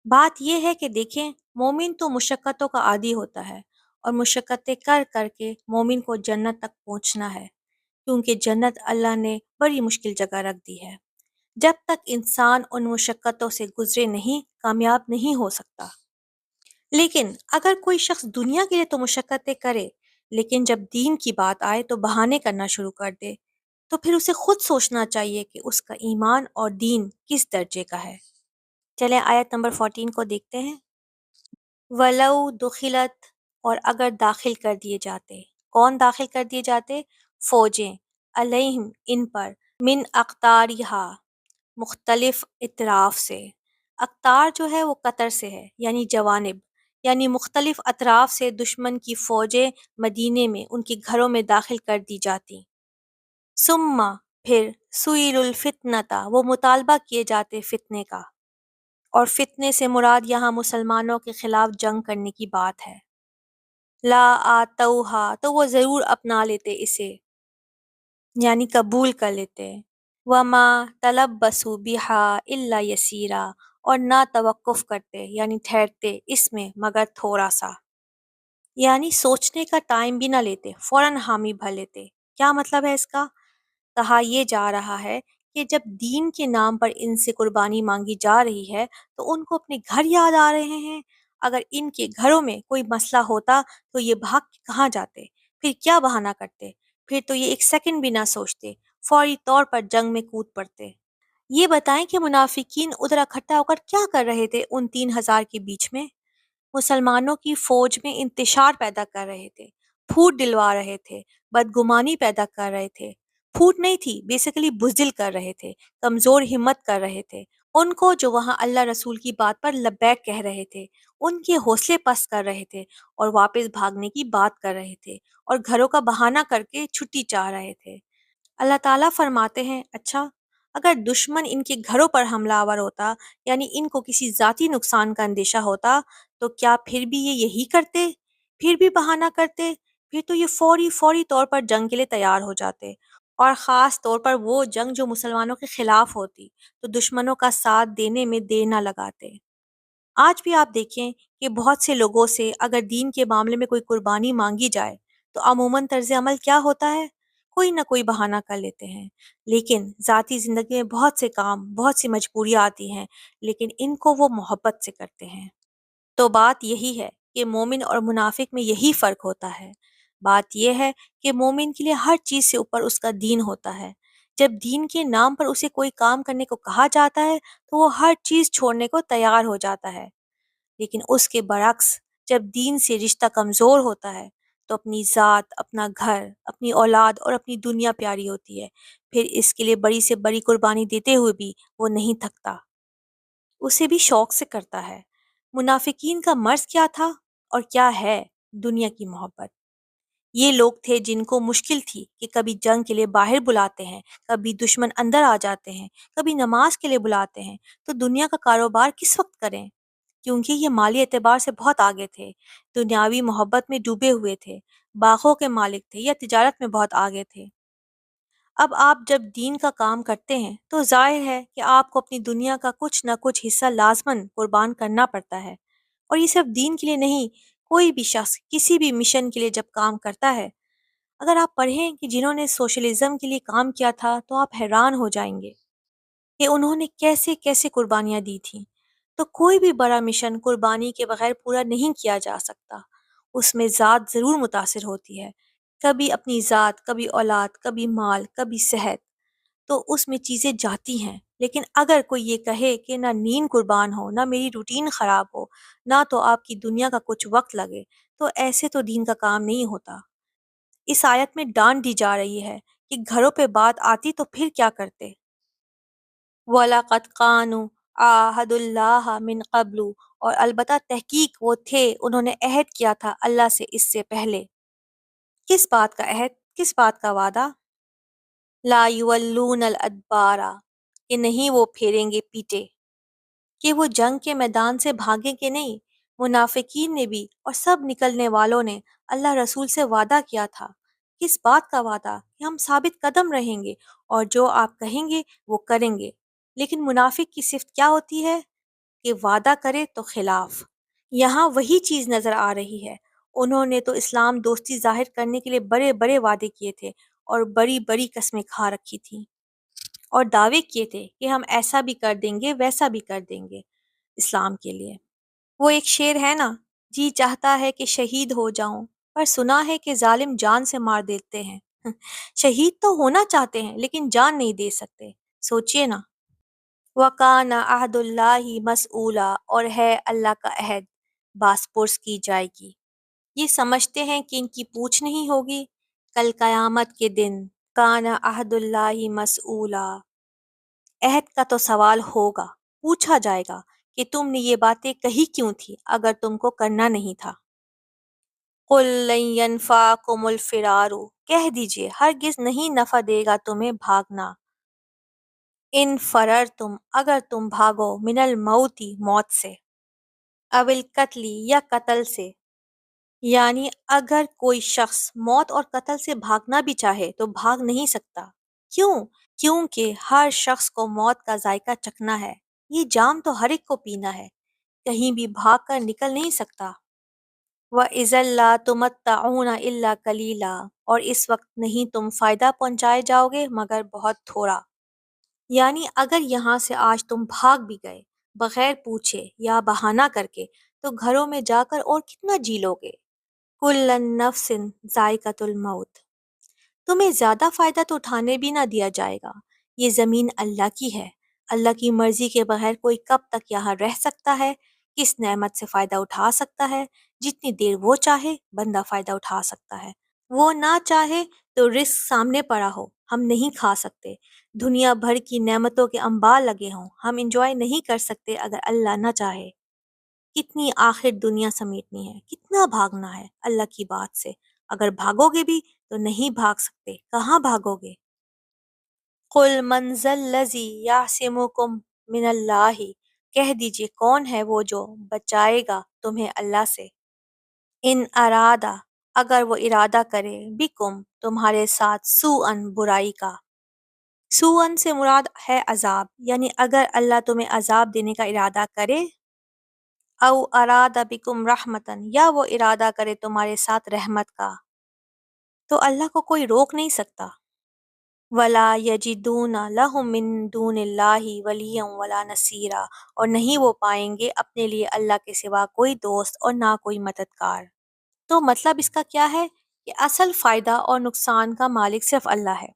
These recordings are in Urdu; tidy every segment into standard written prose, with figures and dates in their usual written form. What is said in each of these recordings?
بات یہ ہے کہ دیکھیں، مومن تو مشقتوں کا عادی ہوتا ہے، اور مشقتیں کر کر کے مومن کو جنت تک پہنچنا ہے، کیونکہ جنت اللہ نے بڑی مشکل جگہ رکھ دی ہے۔ جب تک انسان ان مشقتوں سے گزرے نہیں، کامیاب نہیں ہو سکتا۔ لیکن اگر کوئی شخص دنیا کے لیے تو مشقتیں کرے، لیکن جب دین کی بات آئے تو بہانے کرنا شروع کر دے، تو پھر اسے خود سوچنا چاہیے کہ اس کا ایمان اور دین کس درجے کا ہے۔ چلیں آیت نمبر 14 کو دیکھتے ہیں۔ وَلَوْ دُخِلَتْ، اور اگر داخل کر دیے جاتے۔ کون داخل کر دیے جاتے؟ فوجیں، علیہم ان پر، من اقطارہا، مختلف اطراف سے۔ اقطار جو ہے وہ قطر سے ہے، یعنی جوانب، یعنی مختلف اطراف سے دشمن کی فوجیں مدینے میں ان کے گھروں میں داخل کر دی جاتی۔ ثم، پھر، سئلوا الفتنۃ، وہ مطالبہ کیے جاتے فتنے کا، اور فتنے سے مراد یہاں مسلمانوں کے خلاف جنگ کرنے کی بات ہے۔ لا آتوہا، تو وہ ضرور اپنا لیتے اسے، یعنی قبول کر لیتے۔ وما تلبسوا بہا الا یسیرا، اور نہ توقف کرتے یعنی ٹھہرتے اس میں مگر تھوڑا سا، یعنی سوچنے کا ٹائم بھی نہ لیتے، فوراً حامی بھر لیتے۔ کیا مطلب ہے اس کا؟ کہا یہ جا رہا ہے کہ جب دین کے نام پر ان سے قربانی مانگی جا رہی ہے تو ان کو اپنے گھر یاد آ رہے ہیں۔ اگر ان کے گھروں میں کوئی مسئلہ ہوتا تو یہ بھاگ کے کہاں جاتے؟ پھر کیا بہانہ کرتے؟ پھر تو یہ ایک سیکنڈ بھی نہ سوچتے، فوری طور پر جنگ میں کود پڑتے۔ یہ بتائیں کہ منافقین ادھر اکٹھا ہو کر کیا کر رہے تھے ان 3,000 کے بیچ میں؟ مسلمانوں کی فوج میں انتشار پیدا کر رہے تھے، پھوٹ ڈلوا رہے تھے، بدگمانی پیدا کر رہے تھے۔ پھوٹ نہیں تھی، بیسیکلی بزدل کر رہے تھے، کمزور ہمت کر رہے تھے۔ ان کو جو وہاں اللہ رسول کی بات پر لبیک کہہ رہے تھے، ان کے حوصلے پست کر رہے تھے اور واپس بھاگنے کی بات کر رہے تھے، اور گھروں کا بہانہ کر کے چھٹی چاہ رہے تھے۔ اللہ تعالیٰ فرماتے ہیں، اچھا، اگر دشمن ان کے گھروں پر حملہ آور ہوتا، یعنی ان کو کسی ذاتی نقصان کا اندیشہ ہوتا، تو کیا پھر بھی یہ یہی کرتے؟ پھر بھی بہانہ کرتے؟ پھر تو یہ فوری طور پر جنگ کے لیے تیار ہو جاتے، اور خاص طور پر وہ جنگ جو مسلمانوں کے خلاف ہوتی، تو دشمنوں کا ساتھ دینے میں دیر نہ لگاتے۔ آج بھی آپ دیکھیں کہ بہت سے لوگوں سے اگر دین کے معاملے میں کوئی قربانی مانگی جائے تو عموماً طرز عمل کیا ہوتا ہے؟ کوئی نہ کوئی بہانہ کر لیتے ہیں، لیکن ذاتی زندگی میں بہت سے کام، بہت سی مجبوریاں آتی ہیں، لیکن ان کو وہ محبت سے کرتے ہیں۔ تو بات یہی ہے کہ مومن اور منافق میں یہی فرق ہوتا ہے۔ بات یہ ہے کہ مومن کے لیے ہر چیز سے اوپر اس کا دین ہوتا ہے۔ جب دین کے نام پر اسے کوئی کام کرنے کو کہا جاتا ہے تو وہ ہر چیز چھوڑنے کو تیار ہو جاتا ہے، لیکن اس کے برعکس جب دین سے رشتہ کمزور ہوتا ہے تو اپنی ذات، اپنا گھر، اپنی اولاد اور اپنی دنیا پیاری ہوتی ہے، پھر اس کے لیے بڑی سے بڑی قربانی دیتے ہوئے بھی وہ نہیں تھکتا، اسے بھی شوق سے کرتا ہے۔ منافقین کا مرض کیا تھا اور کیا ہے؟ دنیا کی محبت۔ یہ لوگ تھے جن کو مشکل تھی کہ کبھی جنگ کے لیے باہر بلاتے ہیں، کبھی دشمن اندر آ جاتے ہیں، کبھی نماز کے لیے بلاتے ہیں، تو دنیا کا کاروبار کس وقت کریں؟ کیونکہ یہ مالی اعتبار سے بہت آگے تھے، دنیاوی محبت میں ڈوبے ہوئے تھے، باغوں کے مالک تھے یا تجارت میں بہت آگے تھے۔ اب آپ جب دین کا کام کرتے ہیں تو ظاہر ہے کہ آپ کو اپنی دنیا کا کچھ نہ کچھ حصہ لازماً قربان کرنا پڑتا ہے، اور یہ صرف دین کے لیے نہیں، کوئی بھی شخص کسی بھی مشن کے لیے جب کام کرتا ہے، اگر آپ پڑھیں کہ جنہوں نے سوشلزم کے لیے کام کیا تھا تو آپ حیران ہو جائیں گے کہ انہوں نے کیسے کیسے قربانیاں دی تھیں۔ تو کوئی بھی بڑا مشن قربانی کے بغیر پورا نہیں کیا جا سکتا، اس میں ذات ضرور متاثر ہوتی ہے، کبھی اپنی ذات، کبھی اولاد، کبھی مال، کبھی صحت، تو اس میں چیزیں جاتی ہیں۔ لیکن اگر کوئی یہ کہے کہ نہ نیند قربان ہو، نہ میری روٹین خراب ہو، نہ تو آپ کی دنیا کا کچھ وقت لگے، تو ایسے تو دین کا کام نہیں ہوتا۔ اس آیت میں ڈانٹ دی جا رہی ہے کہ گھروں پہ بات آتی تو پھر کیا کرتے؟ وَلَقَدْ قَانُوا عَاهَدُوا اللَّهَ مِنْ قَبْلُ، اور البتہ تحقیق وہ تھے، انہوں نے عہد کیا تھا اللہ سے اس سے پہلے۔ کس بات کا عہد؟ کس بات کا وعدہ؟ لا یولون الادبارا، کہ نہیں وہ پھیریں گے پیٹے، کہ وہ جنگ کے میدان سے بھاگیں کہ نہیں۔ منافقین نے بھی اور سب نکلنے والوں نے اللہ رسول سے وعدہ کیا تھا۔ کس بات کا وعدہ؟ کہ ہم ثابت قدم رہیں گے اور جو آپ کہیں گے وہ کریں گے۔ لیکن منافق کی صفت کیا ہوتی ہے؟ کہ وعدہ کرے تو خلاف۔ یہاں وہی چیز نظر آ رہی ہے۔ انہوں نے تو اسلام دوستی ظاہر کرنے کے لیے بڑے بڑے وعدے کیے تھے اور بڑی بڑی قسمیں کھا رکھی تھیں اور دعوے کیے تھے کہ ہم ایسا بھی کر دیں گے ویسا بھی کر دیں گے اسلام کے لیے۔ وہ ایک شعر ہے نا، جی چاہتا ہے کہ شہید ہو جاؤں، پر سنا ہے کہ ظالم جان سے مار دیتے ہیں۔ شہید تو ہونا چاہتے ہیں لیکن جان نہیں دے سکتے، سوچئے نا۔ وَكَانَ عَهْدُ اللَّهِ مَسْئُولًا، اور ہے اللہ کا عہد باز پرس کی جائے گی۔ یہ سمجھتے ہیں کہ ان کی پوچھ نہیں ہوگی کل قیامت کے دن۔ کان عہد اللہ مسئولا، عہد کا تو سوال ہوگا، پوچھا جائے گا کہ تم نے یہ باتیں کہی کیوں تھی اگر تم کو کرنا نہیں تھا۔ قُل لَن يَنفَعَكُمُ الْفِرَارُ، کہہ دیجئے ہرگز نہیں نفع دے گا تمہیں بھاگنا۔ ان فررتم، اگر تم بھاگو، من الموتی، موت سے، او القتل، یا قتل سے، یعنی اگر کوئی شخص موت اور قتل سے بھاگنا بھی چاہے تو بھاگ نہیں سکتا۔ کیوں؟ کیونکہ ہر شخص کو موت کا ذائقہ چکھنا ہے، یہ جام تو ہر ایک کو پینا ہے، کہیں بھی بھاگ کر نکل نہیں سکتا۔ وَإِذًا لَّا تُمَتَّعُونَ إِلَّا قَلِيلًا، اور اس وقت نہیں تم فائدہ پہنچائے جاؤ گے مگر بہت تھوڑا۔ یعنی اگر یہاں سے آج تم بھاگ بھی گئے بغیر پوچھے یا بہانہ کر کے، تو گھروں میں جا کر اور کتنا جی لو گے۔ کُلُّ نَفْسٍ ذائقۃ الموت، تمہیں زیادہ فائدہ تو اٹھانے بھی نہ دیا جائے گا۔ یہ زمین اللہ کی ہے، اللہ کی مرضی کے بغیر کوئی کب تک یہاں رہ سکتا ہے، کس نعمت سے فائدہ اٹھا سکتا ہے؟ جتنی دیر وہ چاہے بندہ فائدہ اٹھا سکتا ہے، وہ نہ چاہے تو رزق سامنے پڑا ہو ہم نہیں کھا سکتے، دنیا بھر کی نعمتوں کے انبار لگے ہوں ہم انجوائے نہیں کر سکتے اگر اللہ نہ چاہے۔ کتنی آخر دنیا سمیٹنی ہے، کتنا بھاگنا ہے اللہ کی بات سے، اگر بھاگو گے بھی تو نہیں بھاگ سکتے، کہاں بھاگو گے؟ قُلْ مَنْ ذَا الَّذِي يَعْصِمُكُمْ مِنَ اللَّهِ، کہہ دیجئے کون ہے وہ جو بچائے گا تمہیں اللہ سے۔ ان ارادہ، اگر وہ ارادہ کرے، بکم، تمہارے ساتھ، سوءً، برائی کا۔ سوءً سے مراد ہے عذاب، یعنی اگر اللہ تمہیں عذاب دینے کا ارادہ کرے، او اراد بکم رحمتن، یا وہ ارادہ کرے تمہارے ساتھ رحمت کا، تو اللہ کو کوئی روک نہیں سکتا۔ ولا یجدون لہم من دون اللہ ولیا ولا نصیرا، اور نہیں وہ پائیں گے اپنے لیے اللہ کے سوا کوئی دوست اور نہ کوئی مددگار۔ تو مطلب اس کا کیا ہے کہ اصل فائدہ اور نقصان کا مالک صرف اللہ ہے،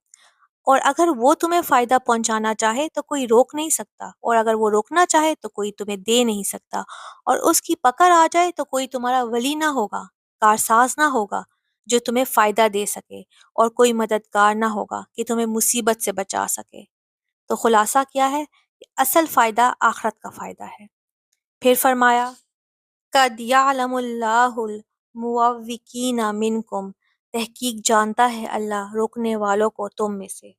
اور اگر وہ تمہیں فائدہ پہنچانا چاہے تو کوئی روک نہیں سکتا، اور اگر وہ روکنا چاہے تو کوئی تمہیں دے نہیں سکتا، اور اس کی پکڑ آ جائے تو کوئی تمہارا ولی نہ ہوگا، کارساز نہ ہوگا جو تمہیں فائدہ دے سکے، اور کوئی مددگار نہ ہوگا کہ تمہیں مصیبت سے بچا سکے۔ تو خلاصہ کیا ہے کہ اصل فائدہ آخرت کا فائدہ ہے۔ پھر فرمایا قد یعلم اللہ المعوقین منکم، تحقیق جانتا ہے اللہ روکنے والوں کو تم میں سے۔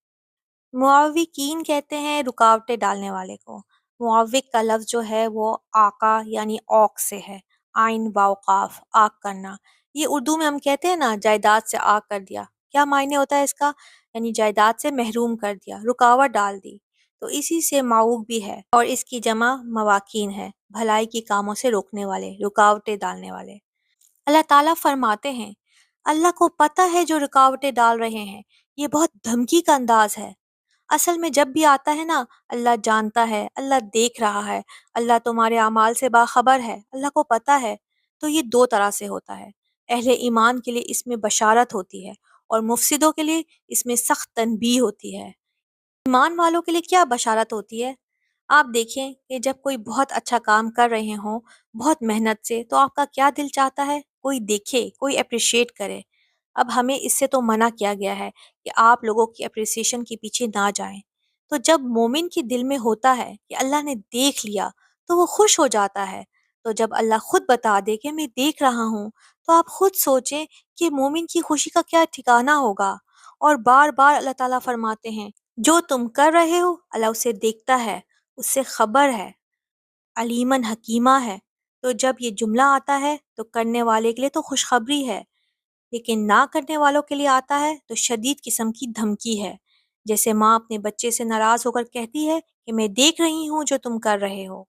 معوقین کہتے ہیں رکاوٹیں ڈالنے والے کو۔ معوق کا لفظ جو ہے وہ آقا یعنی اوق سے ہے، آئین واو قاف، آگ کرنا۔ یہ اردو میں ہم کہتے ہیں نا جائیداد سے آگ کر دیا، کیا معنی ہوتا ہے اس کا؟ یعنی جائیداد سے محروم کر دیا، رکاوٹ ڈال دی، تو اسی سے معوق بھی ہے، اور اس کی جمع مواقین ہے، بھلائی کے کاموں سے روکنے والے، رکاوٹیں ڈالنے والے۔ اللہ تعالیٰ فرماتے ہیں اللہ کو پتہ ہے جو رکاوٹیں ڈال رہے ہیں، یہ بہت دھمکی کا انداز ہے۔ اصل میں جب بھی آتا ہے نا، اللہ جانتا ہے، اللہ دیکھ رہا ہے، اللہ تمہارے اعمال سے باخبر ہے، اللہ کو پتہ ہے، تو یہ دو طرح سے ہوتا ہے۔ اہل ایمان کے لیے اس میں بشارت ہوتی ہے، اور مفسدوں کے لیے اس میں سخت تنبیہ ہوتی ہے۔ ایمان والوں کے لیے کیا بشارت ہوتی ہے؟ آپ دیکھیں کہ جب کوئی بہت اچھا کام کر رہے ہوں بہت محنت سے، تو آپ کا کیا دل چاہتا ہے؟ کوئی دیکھے، کوئی اپریشیٹ کرے۔ اب ہمیں اس سے تو منع کیا گیا ہے کہ آپ لوگوں کی اپریسیشن کے پیچھے نہ جائیں۔ تو جب مومن کے دل میں ہوتا ہے کہ اللہ نے دیکھ لیا تو وہ خوش ہو جاتا ہے۔ تو جب اللہ خود بتا دے کہ میں دیکھ رہا ہوں، تو آپ خود سوچیں کہ مومن کی خوشی کا کیا ٹھکانہ ہوگا۔ اور بار بار اللہ تعالیٰ فرماتے ہیں جو تم کر رہے ہو اللہ اسے دیکھتا ہے، اس سے خبر ہے، علیمن حکیمہ ہے۔ تو جب یہ جملہ آتا ہے تو کرنے والے کے لیے تو خوشخبری ہے، لیکن نہ کرنے والوں کے لیے آتا ہے تو شدید قسم کی دھمکی ہے، جیسے ماں اپنے بچے سے ناراض ہو کر کہتی ہے کہ میں دیکھ رہی ہوں جو تم کر رہے ہو۔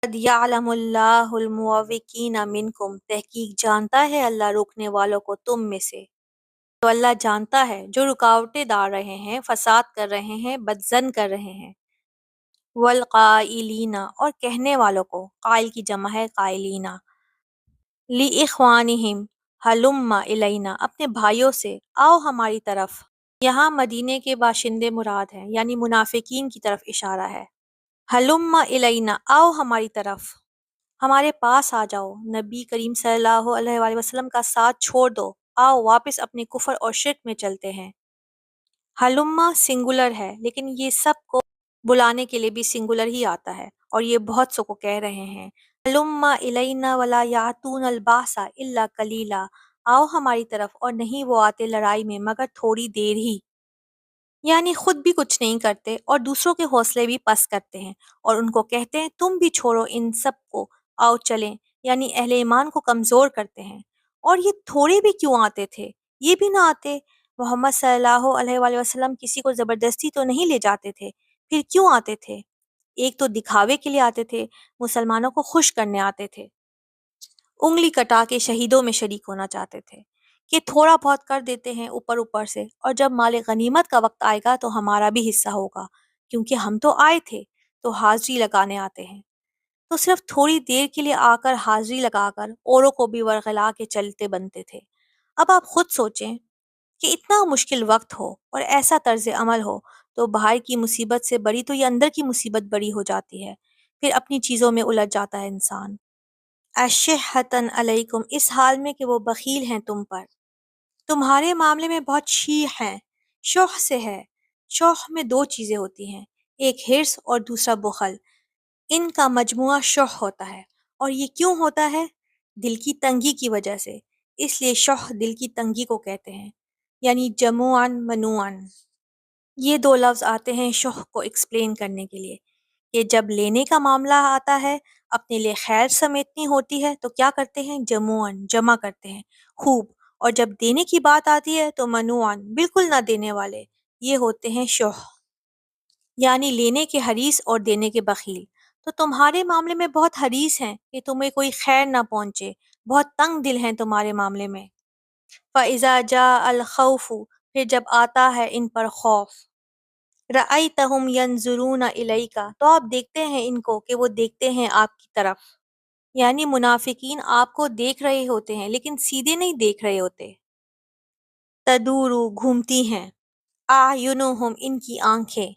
قد یعلم اللہ المعوقین منکم، تحقیق جانتا ہے اللہ روکنے والوں کو تم میں سے. تو اللہ جانتا ہے جو رکاوٹیں ڈال رہے ہیں، فساد کر رہے ہیں، بدزن کر رہے ہیں. والقائلین، اور کہنے والوں کو، قائل کی جمع ہے قائلین. لِإِخْوَانِهِمْ ہلم الینا، اپنے بھائیوں سے آؤ ہماری طرف. یہاں مدینے کے باشندے مراد ہیں، یعنی منافقین کی طرف اشارہ ہے. ہلم الینا، آؤ ہماری طرف، ہمارے پاس آ جاؤ. نبی کریم صلی اللہ علیہ وآلہ وسلم کا ساتھ چھوڑ دو، آؤ واپس اپنے کفر اور شرک میں چلتے ہیں. ہلما سنگولر ہے، لیکن یہ سب کو بلانے کے لیے بھی سنگولر ہی آتا ہے، اور یہ بہت سو کو کہہ رہے ہیں. ہلما الینا ولا یاتون الباس الا قلیلا، آؤ ہماری طرف اور نہیں وہ آتے لڑائی میں مگر تھوڑی دیر ہی. یعنی خود بھی کچھ نہیں کرتے اور دوسروں کے حوصلے بھی پست کرتے ہیں، اور ان کو کہتے ہیں تم بھی چھوڑو ان سب کو، آؤ چلیں. یعنی اہل ایمان کو کمزور کرتے ہیں. اور یہ تھوڑے بھی کیوں آتے تھے؟ یہ بھی نہ آتے. محمد صلی اللہ علیہ وآلہ وسلم کسی کو زبردستی تو نہیں لے جاتے تھے، پھر کیوں آتے تھے؟ ایک تو دکھاوے کے لیے آتے تھے، مسلمانوں کو خوش کرنے آتے تھے، انگلی کٹا کے شہیدوں میں شریک ہونا چاہتے تھے کہ تھوڑا بہت کر دیتے ہیں اوپر اوپر سے، اور جب مال غنیمت کا وقت آئے گا تو ہمارا بھی حصہ ہوگا، کیونکہ ہم تو آئے تھے تو حاضری لگانے آتے ہیں. تو صرف تھوڑی دیر کے لیے آ کر حاضری لگا کر اوروں کو بھی ورغلا کے چلتے بنتے تھے. اب آپ خود سوچیں کہ اتنا مشکل وقت ہو اور ایسا طرز عمل ہو تو باہر کی مصیبت سے بڑی تو یہ اندر کی مصیبت بڑی ہو جاتی ہے، پھر اپنی چیزوں میں الجھ جاتا ہے انسان. اشحتن علیکم، اس حال میں کہ وہ بخیل ہیں تم پر، تمہارے معاملے میں بہت شیح ہیں. شوح سے ہے. شوح میں دو چیزیں ہوتی ہیں، ایک حرص اور دوسرا بخل. ان کا مجموعہ شوح ہوتا ہے. اور یہ کیوں ہوتا ہے؟ دل کی تنگی کی وجہ سے. اس لیے شوح دل کی تنگی کو کہتے ہیں، یعنی جموعاً منوعاً. یہ دو لفظ آتے ہیں شوح کو ایکسپلین کرنے کے لیے کہ جب لینے کا معاملہ آتا ہے، اپنے لیے خیر سمیٹنی ہوتی ہے تو کیا کرتے ہیں؟ جموعاً، جمع کرتے ہیں خوب. اور جب دینے کی بات آتی ہے تو منوعاً، بالکل نہ دینے والے. یہ ہوتے ہیں شوح، یعنی لینے کے حریص اور دینے کے بخیل. تو تمہارے معاملے میں بہت حریص ہیں کہ تمہیں کوئی خیر نہ پہنچے، بہت تنگ دل ہیں تمہارے معاملے میں. فَإِذَا جَاءَ الْخَوْفُ، پھر جب آتا ہے ان پر خوف. رَأَيْتَهُمْ يَنْظُرُونَ إِلَيْكَ، تو آپ دیکھتے ہیں ان کو کہ وہ دیکھتے ہیں آپ کی طرف. یعنی منافقین آپ کو دیکھ رہے ہوتے ہیں لیکن سیدھے نہیں دیکھ رہے ہوتے. تدورو، گھومتی ہیں. اعینہم، ان کی آنکھیں،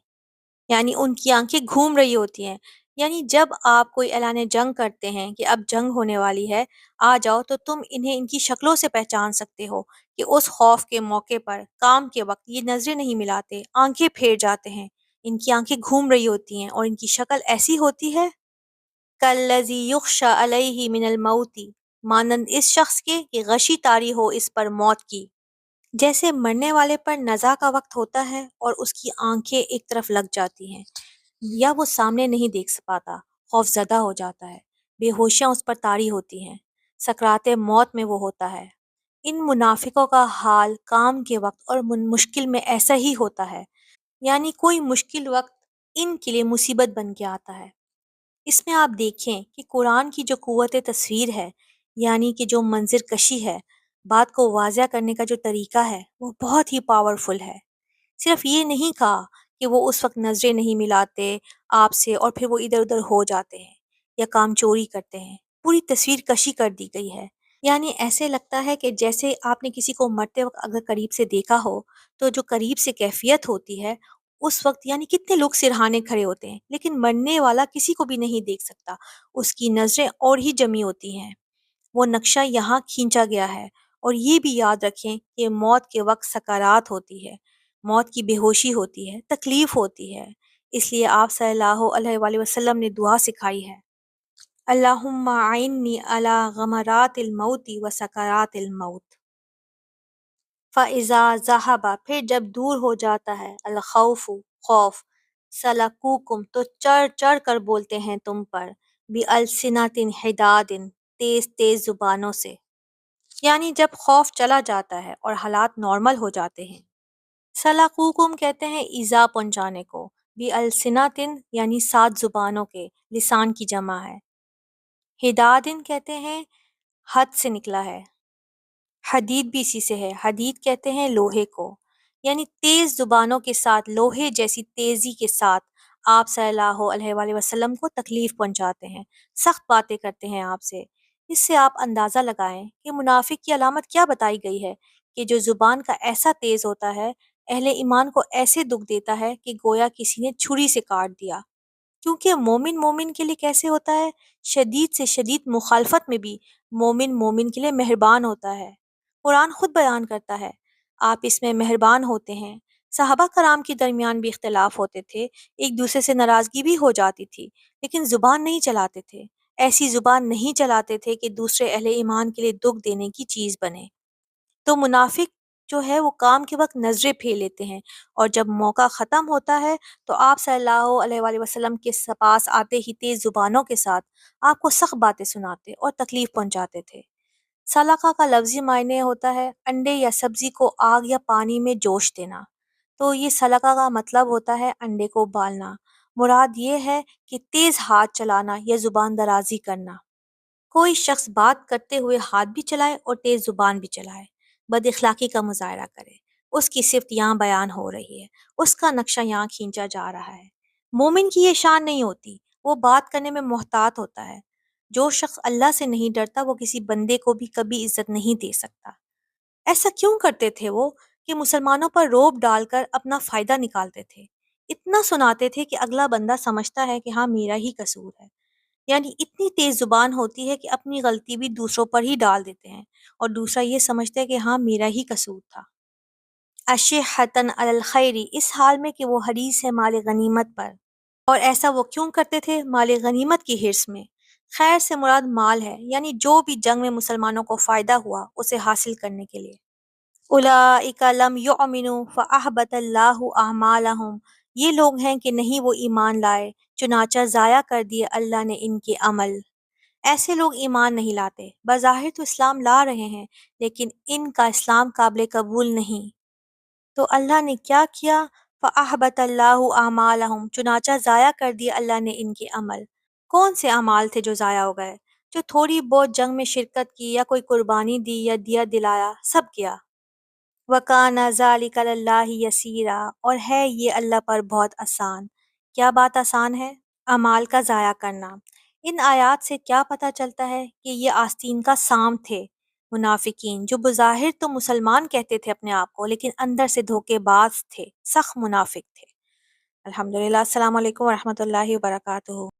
یعنی ان کی آنکھیں گھوم رہی ہوتی ہیں. یعنی جب آپ کوئی اعلان جنگ کرتے ہیں کہ اب جنگ ہونے والی ہے، آ جاؤ، تو تم انہیں ان کی شکلوں سے پہچان سکتے ہو کہ اس خوف کے موقع پر، کام کے وقت یہ نظریں نہیں ملاتے، آنکھیں پھیر جاتے ہیں. ان کی آنکھیں گھوم رہی ہوتی ہیں اور ان کی شکل ایسی ہوتی ہے کالذی یخشی علیہ من الموت، مانند اس شخص کے کہ غشی طاری ہو اس پر موت کی. جیسے مرنے والے پر نزع کا وقت ہوتا ہے اور اس کی آنکھیں ایک طرف لگ جاتی ہیں، یا وہ سامنے نہیں دیکھ پاتا، خوف زدہ ہو جاتا ہے، بے ہوشیاں اس پر طاری ہوتی ہیں، سکرات موت میں وہ ہوتا ہے. ان منافقوں کا حال کام کے وقت اور مشکل میں ایسا ہی ہوتا ہے. یعنی کوئی مشکل وقت ان کے لیے مصیبت بن کے آتا ہے. اس میں آپ دیکھیں کہ قرآن کی جو قوت تصویر ہے، یعنی کہ جو منظر کشی ہے، بات کو واضح کرنے کا جو طریقہ ہے، وہ بہت ہی پاورفل ہے. صرف یہ نہیں کہا کہ وہ اس وقت نظریں نہیں ملاتے آپ سے اور پھر وہ ادھر ادھر ہو جاتے ہیں یا کام چوری کرتے ہیں. پوری تصویر کشی کر دی گئی ہے. یعنی ایسے لگتا ہے کہ جیسے آپ نے کسی کو مرتے وقت اگر قریب سے دیکھا ہو تو جو قریب سے کیفیت ہوتی ہے اس وقت، یعنی کتنے لوگ سرہانے کھڑے ہوتے ہیں لیکن مرنے والا کسی کو بھی نہیں دیکھ سکتا، اس کی نظریں اور ہی جمی ہوتی ہیں. وہ نقشہ یہاں کھینچا گیا ہے. اور یہ بھی یاد رکھیں کہ موت کے وقت سکرات ہوتی ہے، موت کی بے ہوشی ہوتی ہے، تکلیف ہوتی ہے. اس لیے آپ صلی اللہ علیہ وآلہ وسلم نے دعا سکھائی ہے، اللہم اعنی علی غمرات الموت و سکرات الموت. فَإِذَا ذَهَبَ، پھر جب دور ہو جاتا ہے، الخوف، خوف، سلکوکم، تو چڑھ چڑھ کر بولتے ہیں تم پر، بِأَلْسِنَةٍ حِدَادٍ، تیز تیز زبانوں سے. یعنی جب خوف چلا جاتا ہے اور حالات نارمل ہو جاتے ہیں. سلقوکم کہتے ہیں ایذا پہنچانے کو، بِأَلْسِنَةٍ یعنی 7 زبانوں کے، لسان کی جمع ہے. ہدادن کہتے ہیں حد سے نکلا ہے، حدید بھی اسی سے ہے، حدید کہتے ہیں لوہے کو، یعنی تیز زبانوں کے ساتھ لوہے جیسی تیزی کے ساتھ آپ صلی اللہ علیہ وآلہ وسلم کو تکلیف پہنچاتے ہیں، سخت باتیں کرتے ہیں آپ سے۔ اس سے آپ اندازہ لگائیں کہ منافق کی علامت کیا بتائی گئی ہے، کہ جو زبان کا ایسا تیز ہوتا ہے، اہل ایمان کو ایسے دکھ دیتا ہے کہ گویا کسی نے چھری سے کاٹ دیا۔ کیونکہ مومن مومن کے لیے کیسے ہوتا ہے؟ شدید سے شدید مخالفت میں بھی مومن مومن کے لیے مہربان ہوتا ہے۔ قرآن خود بیان کرتا ہے، آپ اس میں مہربان ہوتے ہیں۔ صحابہ کرام کے درمیان بھی اختلاف ہوتے تھے، ایک دوسرے سے ناراضگی بھی ہو جاتی تھی، لیکن زبان نہیں چلاتے تھے، ایسی زبان نہیں چلاتے تھے کہ دوسرے اہل ایمان کے لیے دکھ دینے کی چیز بنے۔ تو منافق جو ہے وہ کام کے وقت نظریں پھیر لیتے ہیں، اور جب موقع ختم ہوتا ہے تو آپ صلی اللہ علیہ وآلہ وسلم کے پاس آتے ہی تیز زبانوں کے ساتھ آپ کو سخت باتیں سناتے اور تکلیف پہنچاتے تھے۔ سلقہ کا لفظی معنی ہوتا ہے انڈے یا سبزی کو آگ یا پانی میں جوش دینا، تو یہ سلقہ کا مطلب ہوتا ہے انڈے کو ابالنا۔ مراد یہ ہے کہ تیز ہاتھ چلانا یا زبان درازی کرنا۔ کوئی شخص بات کرتے ہوئے ہاتھ بھی چلائے اور تیز زبان بھی چلائے، بد اخلاقی کا مظاہرہ کرے، اس کی صفت یہاں بیان ہو رہی ہے، اس کا نقشہ یہاں کھینچا جا رہا ہے۔ مومن کی یہ شان نہیں ہوتی، وہ بات کرنے میں محتاط ہوتا ہے۔ جو شخص اللہ سے نہیں ڈرتا وہ کسی بندے کو بھی کبھی عزت نہیں دے سکتا۔ ایسا کیوں کرتے تھے وہ؟ کہ مسلمانوں پر روب ڈال کر اپنا فائدہ نکالتے تھے، اتنا سناتے تھے کہ اگلا بندہ سمجھتا ہے کہ ہاں میرا ہی قصور ہے، یعنی اتنی تیز زبان ہوتی ہے کہ اپنی غلطی بھی دوسروں پر ہی ڈال دیتے ہیں، اور دوسرا یہ سمجھتا ہے کہ ہاں میرا ہی قصور تھا۔ اشحتن علی الخیر، اس حال میں کہ وہ حریص ہے مال غنیمت پر۔ اور ایسا وہ کیوں کرتے تھے؟ مال غنیمت کی حرص میں۔ خیر سے مراد مال ہے، یعنی جو بھی جنگ میں مسلمانوں کو فائدہ ہوا اسے حاصل کرنے کے لیے۔ اولئک لم یؤمنوا فاحبط اللہ اعمالہم، یہ لوگ ہیں کہ نہیں وہ ایمان لائے، چنانچہ ضائع کر دیے اللہ نے ان کے عمل۔ ایسے لوگ ایمان نہیں لاتے، بظاہر تو اسلام لا رہے ہیں لیکن ان کا اسلام قابل قبول نہیں۔ تو اللہ نے کیا کیا؟ فَأَحْبَطَ اللَّهُ أَعْمَالَهُمْ، چنانچہ ضائع کر دیے اللہ نے ان کے عمل۔ کون سے اعمال تھے جو ضائع ہو گئے؟ جو تھوڑی بہت جنگ میں شرکت کی یا کوئی قربانی دی یا دیا دلایا، سب کیا۔ وَكَانَ ذَلِكَ عَلَى اللَّهِ يَسِيرًا، اور ہے یہ اللہ پر بہت آسان۔ کیا بات آسان ہے؟ اعمال کا ضائع کرنا۔ ان آیات سے کیا پتہ چلتا ہے؟ کہ یہ آستین کا سام تھے، منافقین، جو بظاہر تو مسلمان کہتے تھے اپنے آپ کو، لیکن اندر سے دھوکے باز تھے، سخت منافق تھے۔ الحمدللہ۔ السلام علیکم ورحمۃ اللہ وبرکاتہ۔